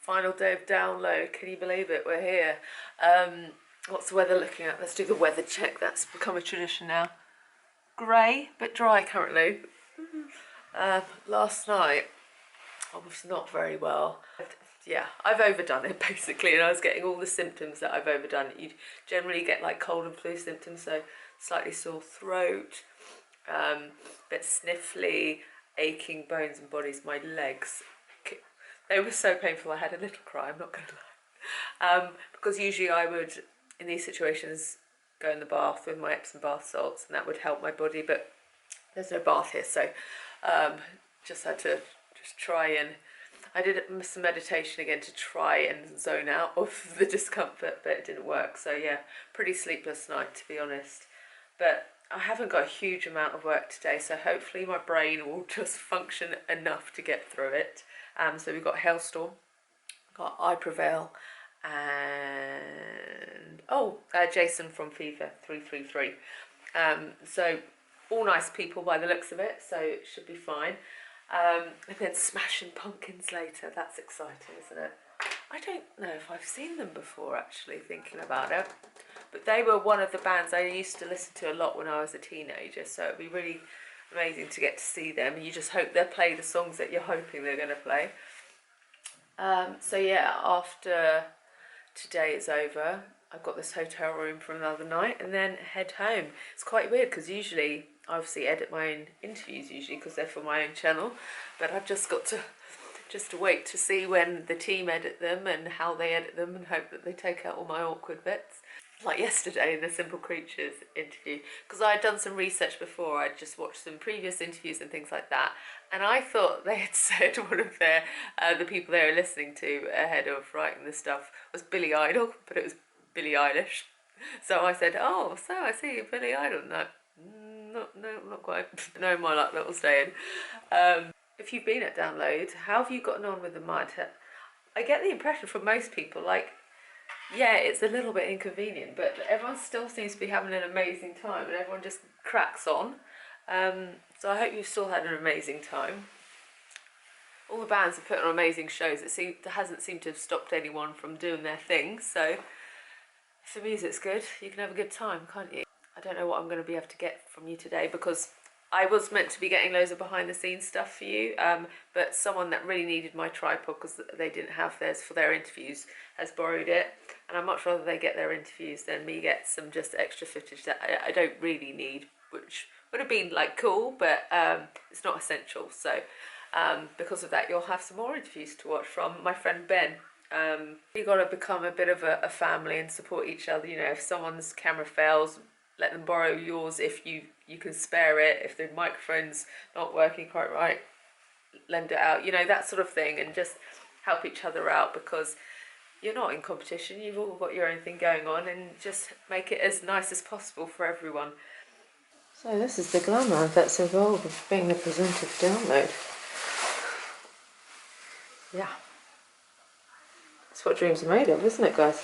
Final day of download. Can you believe it? We're here. What's the weather looking at? Let's do the weather check. That's become a tradition now. Grey, but dry currently. Last night I was not very well. Yeah, I've overdone it basically, and I was getting all the symptoms that I've overdone. You generally get like cold and flu symptoms, so slightly sore throat, bit sniffly, aching bones and bodies. My legs, they were so painful I had a little cry, I'm not going to lie. Because usually I would, in these situations, go in the bath with my Epsom bath salts, and that would help my body, but there's no bath here, so just had to try and... I did some meditation again to try and zone out of the discomfort, but it didn't work. So yeah, pretty sleepless night to be honest. But I haven't got a huge amount of work today, so hopefully my brain will just function enough to get through it. So we've got Hailstorm, got I Prevail, and Jason from Fever 333. So all nice people by the looks of it, so it should be fine. And then Smashing Pumpkins later. That's exciting, isn't it? I don't know if I've seen them before, actually, thinking about it. But they were one of the bands I used to listen to a lot when I was a teenager, so it'd be really amazing to get to see them. You just hope they'll play the songs that you're hoping they're going to play. So yeah, after today is over, I've got this hotel room for another night and then head home. It's quite weird because usually I obviously edit my own interviews because they're for my own channel, but I've just got to wait to see when the team edit them and how they edit them, and hope that they take out all my awkward bits. Like yesterday in the Simple Creatures interview, because I had done some research before. I'd just watched some previous interviews and things like that, and I thought they had said one of their the people they were listening to ahead of writing the stuff was Billy Idol, but it was Billie Eilish. So I said, oh, so I see Billy Idol. No, not quite. No, my luck, little staying. If you've been at Download, how have you gotten on with the mud? I get the impression from most people, like, yeah, it's a little bit inconvenient, but everyone still seems to be having an amazing time, and everyone just cracks on. So I hope you've still had an amazing time. All the bands have put on amazing shows. It hasn't seemed to have stopped anyone from doing their thing, so if the music's good, you can have a good time, can't you? I don't know what I'm going to be able to get from you today, because I was meant to be getting loads of behind the scenes stuff for you, but someone that really needed my tripod because they didn't have theirs for their interviews has borrowed it, and I'd much rather they get their interviews than me get some just extra footage that I don't really need, which would have been like cool, but it's not essential. So because of that, you'll have some more interviews to watch from my friend Ben. You've got to become a bit of a family and support each other. You know, if someone's camera fails, let them borrow yours if you can spare it. If the microphone's not working quite right, lend it out. You know, that sort of thing, and just help each other out, because you're not in competition. You've all got your own thing going on, and just make it as nice as possible for everyone. So this is the glamour that's involved with being the presenter of Download. Yeah. That's what dreams are made of, isn't it, guys?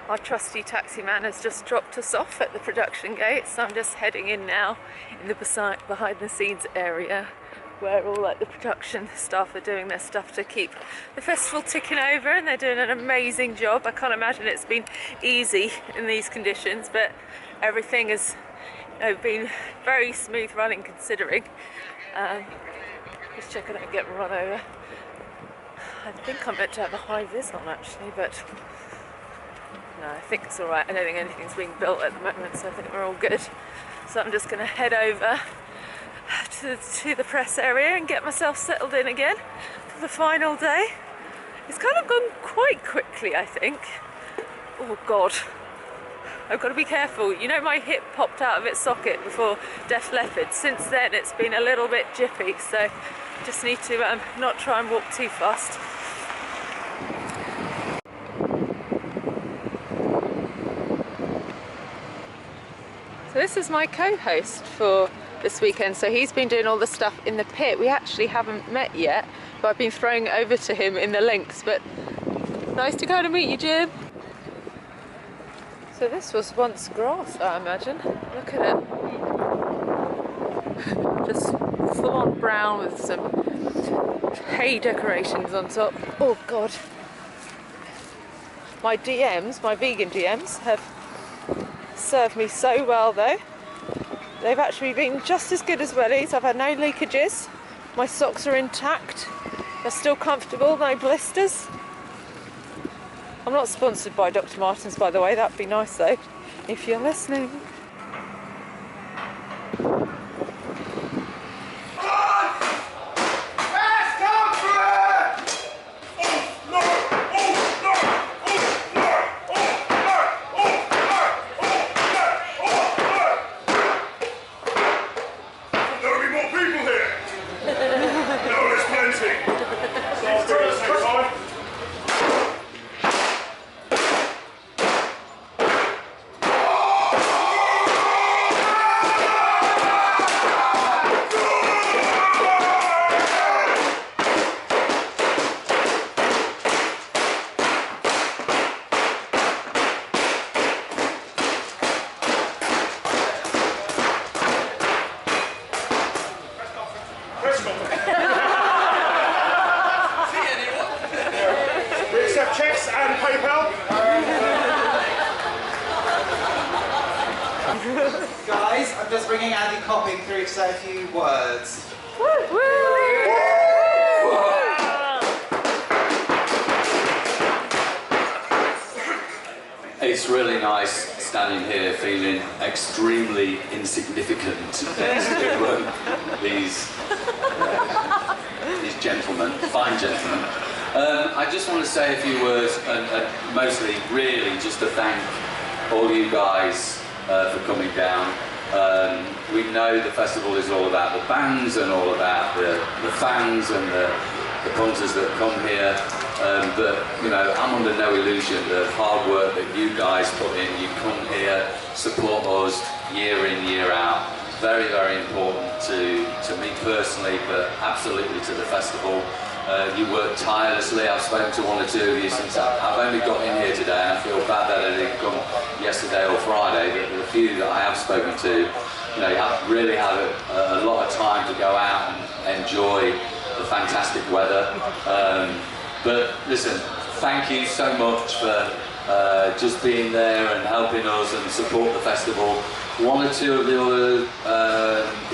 Our trusty taxi man has just dropped us off at the production gate, so I'm just heading in now in the behind the scenes area where all like the production staff are doing their stuff to keep the festival ticking over, and they're doing an amazing job. I can't imagine it's been easy in these conditions, but everything has, you know, been very smooth running considering. Just check I don't get run over. I think I'm meant to have a high vis on actually, but no, I think it's alright. I don't think anything's being built at the moment, so I think we're all good. So I'm just going to head over to the press area and get myself settled in again for the final day. It's kind of gone quite quickly, I think. Oh God, I've got to be careful. You know, my hip popped out of its socket before Def Leppard. Since then it's been a little bit jippy, so just need to not try and walk too fast. So this is my co-host for this weekend, so he's been doing all the stuff in the pit. We actually haven't met yet, but I've been throwing it over to him in the links, but nice to kind of meet you, Jim. So this was once grass, I imagine. Look at it. Just full on brown with some hay decorations on top. Oh God. My DMs, my vegan DMs, have served me so well though. They've actually been just as good as wellies. I've had no leakages. My socks are intact. They're still comfortable, no blisters. I'm not sponsored by Dr. Martens, by the way. That'd be nice though, if you're listening. Guys, I'm just bringing Andy Copping through to say a few words. It's really nice standing here feeling extremely insignificant next to these gentlemen, fine gentlemen. I just want to say a few words and mostly really just to thank all you guys for coming down. We know the festival is all about the bands and all about the fans and the punters that come here. But you know, I'm under no illusion the hard work that you guys put in. You come here, support us year in, year out. Very, very important to me personally, but absolutely to the festival. You work tirelessly. I've spoken to one or two of you since I've only got in here today, and I feel bad that I didn't come yesterday or Friday, but the few that I have spoken to, you know, you have really had a lot of time to go out and enjoy the fantastic weather. But listen, thank you so much for just being there and helping us and support the festival. One or two of the other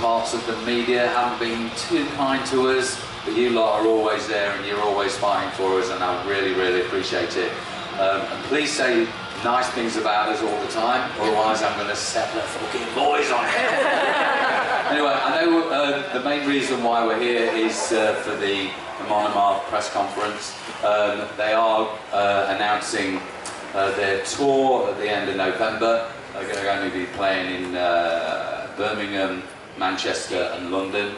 parts of the media haven't been too kind to us, but you lot are always there and you're always fighting for us, and I really, really appreciate it. And please say nice things about us all the time, otherwise I'm going to set the fucking boys on it. Anyway, I know the main reason why we're here is for the Monomark press conference. They are announcing their tour at the end of November. They're going to only be playing in Birmingham, Manchester and London.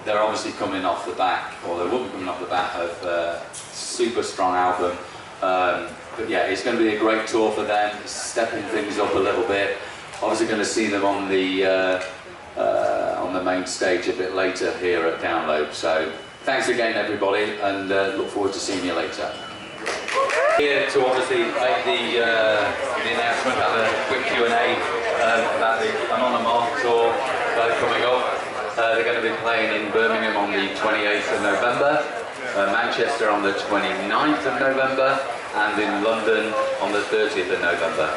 They're obviously coming off the back, or they will be coming off the back of a super strong album. But yeah, it's going to be a great tour for them, stepping things up a little bit. Obviously going to see them on the main stage a bit later here at Download. So thanks again everybody, and look forward to seeing you later. Here to obviously make the announcement, have a quick Q&A about the Monomark tour coming up. They're going to be playing in Birmingham on the 28th of November, Manchester on the 29th of November, and in London on the 30th of November.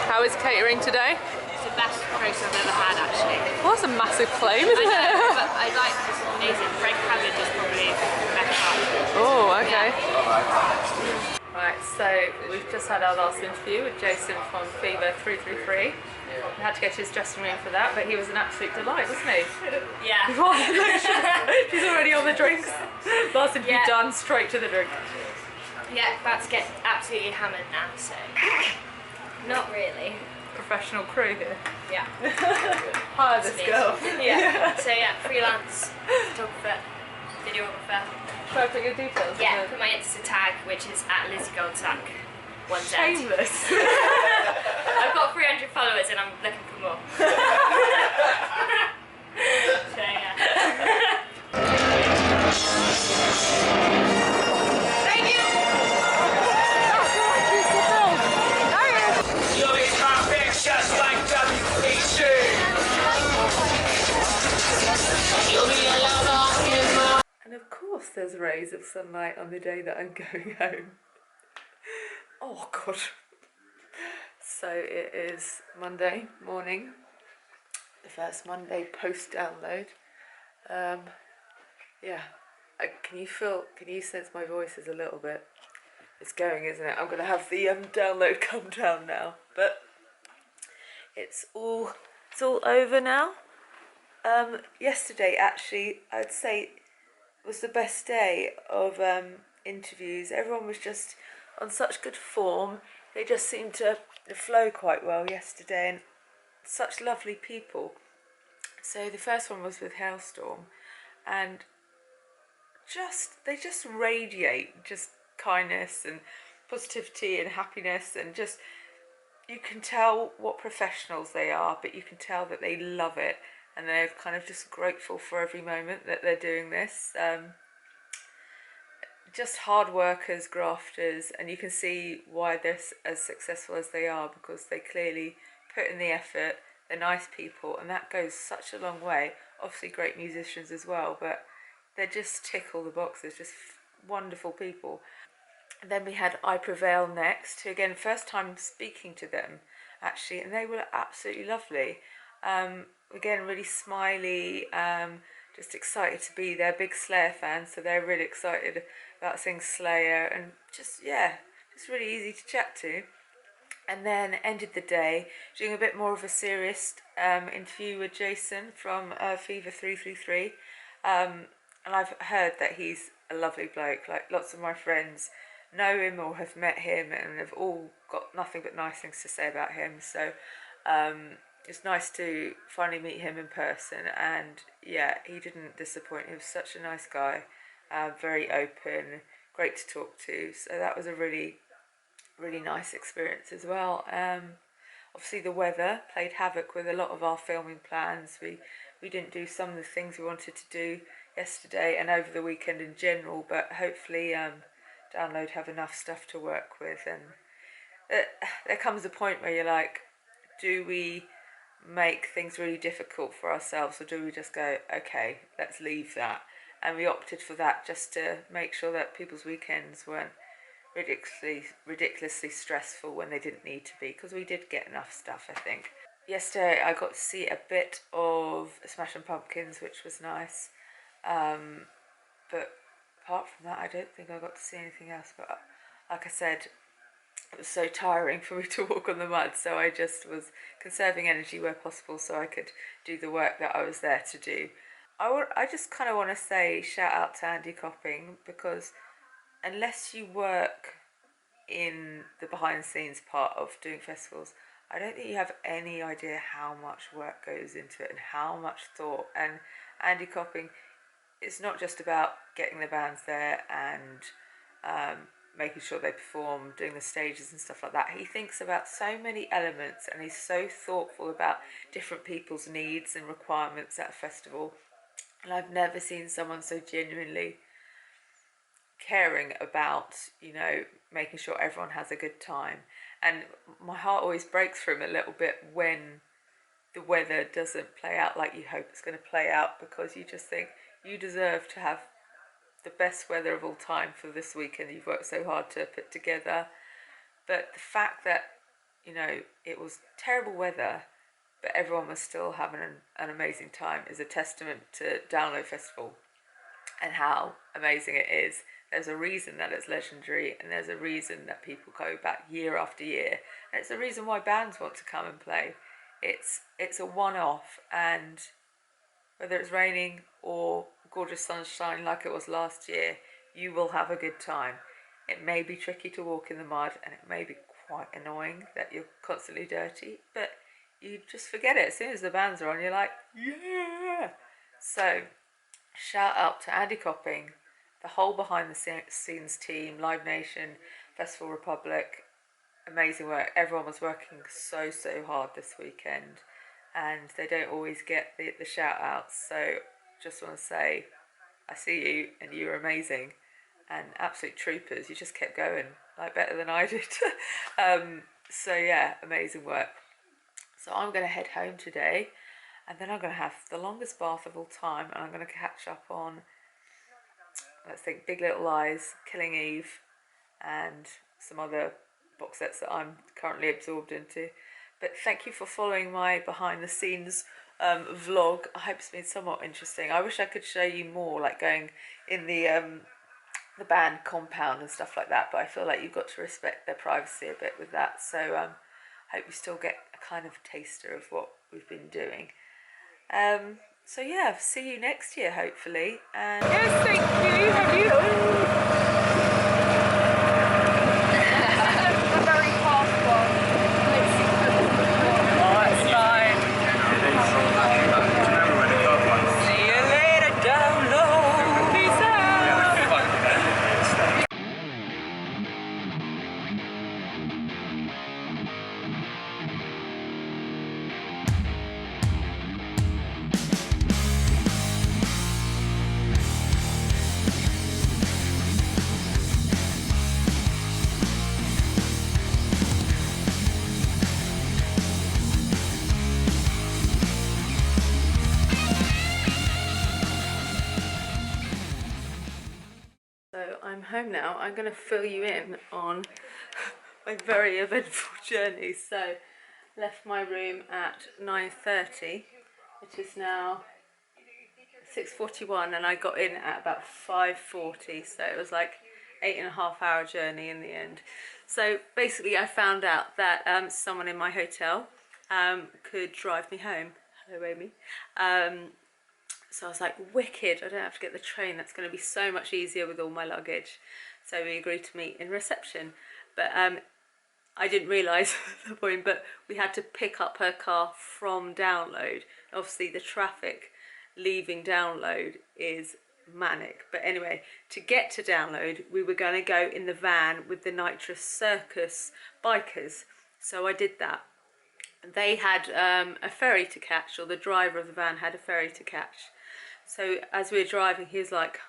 How is catering today? It's the best roast I've ever had, actually. Well, that's a massive claim, isn't it? I know, but I like this amazing. Fred Cabbage is probably better. Oh, okay. Yeah. Right, so we've just had our last interview with Jason from Fever 333. We had to go to his dressing room for that, but he was an absolute delight, wasn't he? Yeah. She's already on the drinks. Last interview done, straight to the drink. Yeah, about to get absolutely hammered now, so not really. Professional crew here. Yeah. Hire this girl. Yeah. So yeah, freelance photographer, videographer. Should I put your details? Yeah, put my Insta tag, which is at Lizzie Goldsack. Shameless. I've got 300 followers and I'm looking for more. So yeah. Thank you! You'll be perfect just like WPC. whilst there's rays of sunlight on the day that I'm going home. Oh God. So it is Monday morning, the first Monday post download. Yeah, can you sense my voice is a little bit, it's going, isn't it? I'm going to have the download come down now, but it's all over now. Yesterday actually, I'd say was the best day of interviews. Everyone was just on such good form. They just seemed to flow quite well yesterday, and such lovely people. So the first one was with Hailstorm, and they just radiate just kindness and positivity and happiness, and just, you can tell what professionals they are, but you can tell that they love it, and they're kind of just grateful for every moment that they're doing this. Just hard workers, grafters, and you can see why they're as successful as they are, because they clearly put in the effort. They're nice people, and that goes such a long way. Obviously great musicians as well, but they just tick all the boxes, just wonderful people. And then we had I Prevail next, who again, first time speaking to them actually, and they were absolutely lovely. Again, really smiley, just excited to be there, big Slayer fans, so they're really excited about seeing Slayer, and just, yeah, just really easy to chat to. And then ended the day doing a bit more of a serious interview with Jason from Fever 333. And I've heard that he's a lovely bloke. Like, lots of my friends know him or have met him, and have all got nothing but nice things to say about him. So it's nice to finally meet him in person, and yeah, he didn't disappoint. He was such a nice guy, very open, great to talk to. So that was a really nice experience as well. Obviously the weather played havoc with a lot of our filming plans. We didn't do some of the things we wanted to do yesterday and over the weekend in general, but hopefully Download have enough stuff to work with. And there comes a point where you're like, do we make things really difficult for ourselves, or do we just go, okay, let's leave that? And we opted for that, just to make sure that people's weekends weren't ridiculously stressful when they didn't need to be, because we did get enough stuff, I think. Yesterday I got to see a bit of Smashing Pumpkins, which was nice, but apart from that I don't think I got to see anything else. But like I said, it was so tiring for me to walk on the mud, so I just was conserving energy where possible so I could do the work that I was there to do. I just kind of want to say shout out to Andy Copping, because unless you work in the behind the scenes part of doing festivals, I don't think you have any idea how much work goes into it and how much thought. And Andy Copping, it's not just about getting the bands there and making sure they perform, doing the stages and stuff like that. He thinks about so many elements, and he's so thoughtful about different people's needs and requirements at a festival. And I've never seen someone so genuinely caring about, you know, making sure everyone has a good time. And my heart always breaks for him a little bit when the weather doesn't play out like you hope it's going to play out, because you just think you deserve to have the best weather of all time for this weekend you've worked so hard to put together. But the fact that, you know, it was terrible weather but everyone was still having an amazing time is a testament to Download Festival and how amazing it is. There's a reason that it's legendary, and there's a reason that people go back year after year, and it's a reason why bands want to come and play. It's a one-off, and whether it's raining or gorgeous sunshine like it was last year, you will have a good time. It may be tricky to walk in the mud, and it may be quite annoying that you're constantly dirty, but you just forget it. As soon as the bands are on, you're like, yeah! So, shout out to Andy Copping, the whole behind the scenes team, Live Nation, Festival Republic. Amazing work. Everyone was working so hard this weekend, and they don't always get the shout outs. So just want to say, I see you, and you're amazing, and absolute troopers. You just kept going, like better than I did. So yeah, amazing work. So I'm going to head home today, and then I'm going to have the longest bath of all time, and I'm going to catch up on let's think, Big Little Lies, Killing Eve, and some other box sets that I'm currently absorbed into. But thank you for following my behind the scenes vlog. I hope it's been somewhat interesting. I wish I could show you more, like going in the band compound and stuff like that, but I feel like you've got to respect their privacy a bit with that. So I hope you still get a kind of taster of what we've been doing. So yeah, see you next year hopefully. And yes, thank you. Have you? A very fast one. Oh, it's fine. See you later, down low. Peace out. So I'm home now. I'm going to fill you in on my very eventful journey. So left my room at 9:30. It is now 6:41 and I got in at about 5:40. So it was like 8.5 hour journey in the end. So basically I found out that someone in my hotel could drive me home. Hello Amy. So I was like, wicked, I don't have to get the train, that's going to be so much easier with all my luggage. So we agreed to meet in reception. But I didn't realise the point, but we had to pick up her car from Download. Obviously the traffic leaving Download is manic. But anyway, to get to Download, we were going to go in the van with the Nitrous Circus bikers. So I did that. They had a ferry to catch, or the driver of the van had a ferry to catch. So as we were driving, he was like,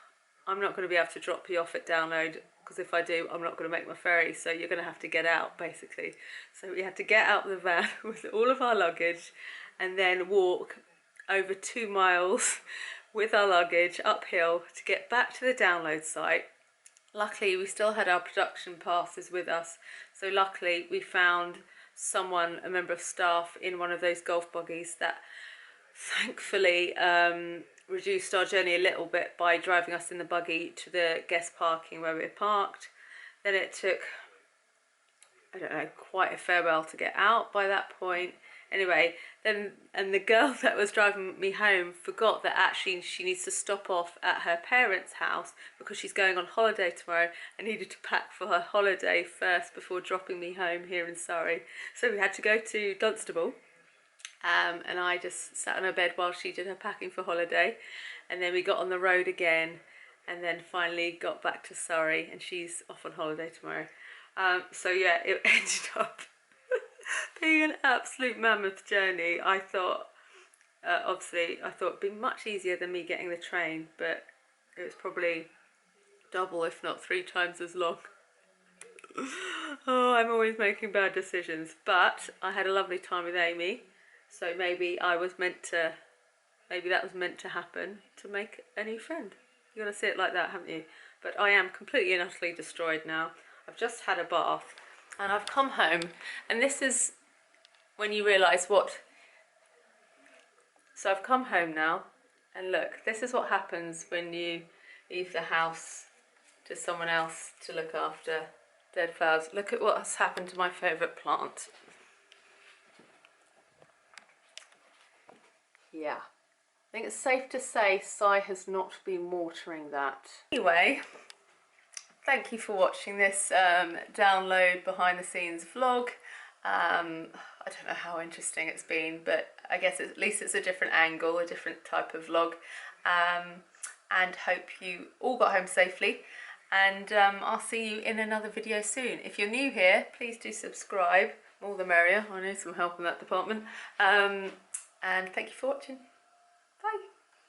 I'm not going to be able to drop you off at Download, because if I do, I'm not going to make my ferry, so you're going to have to get out, basically. So we had to get out of the van with all of our luggage and then walk over 2 miles with our luggage uphill to get back to the Download site. Luckily, we still had our production passes with us, so luckily we found someone, a member of staff, in one of those golf buggies that thankfully reduced our journey a little bit by driving us in the buggy to the guest parking where we were parked. Then it took, I don't know, quite a fair while to get out by that point. Anyway, and the girl that was driving me home forgot that actually she needs to stop off at her parents' house because she's going on holiday tomorrow and needed to pack for her holiday first before dropping me home here in Surrey. So we had to go to Dunstable. And I just sat on her bed while she did her packing for holiday, and then we got on the road again and then finally got back to Surrey, and she's off on holiday tomorrow. So yeah, it ended up being an absolute mammoth journey. I thought, obviously, I thought it'd be much easier than me getting the train, but it was probably double, if not 3 times as long. Oh, I'm always making bad decisions, but I had a lovely time with Amy. So maybe that was meant to happen, to make a new friend. You gotta see it like that, haven't you? But I am completely and utterly destroyed now. I've just had a bath and I've come home, and this is when you realise what. So I've come home now, and look, this is what happens when you leave the house to someone else to look after dead flowers. Look at what has happened to my favourite plant. Yeah, I think it's safe to say Si has not been watering that. Anyway, thank you for watching this Download behind the scenes vlog. I don't know how interesting it's been, but I guess at least it's a different angle, a different type of vlog. And hope you all got home safely. And I'll see you in another video soon. If you're new here, please do subscribe. More the merrier. I need some help in that department. And thank you for watching.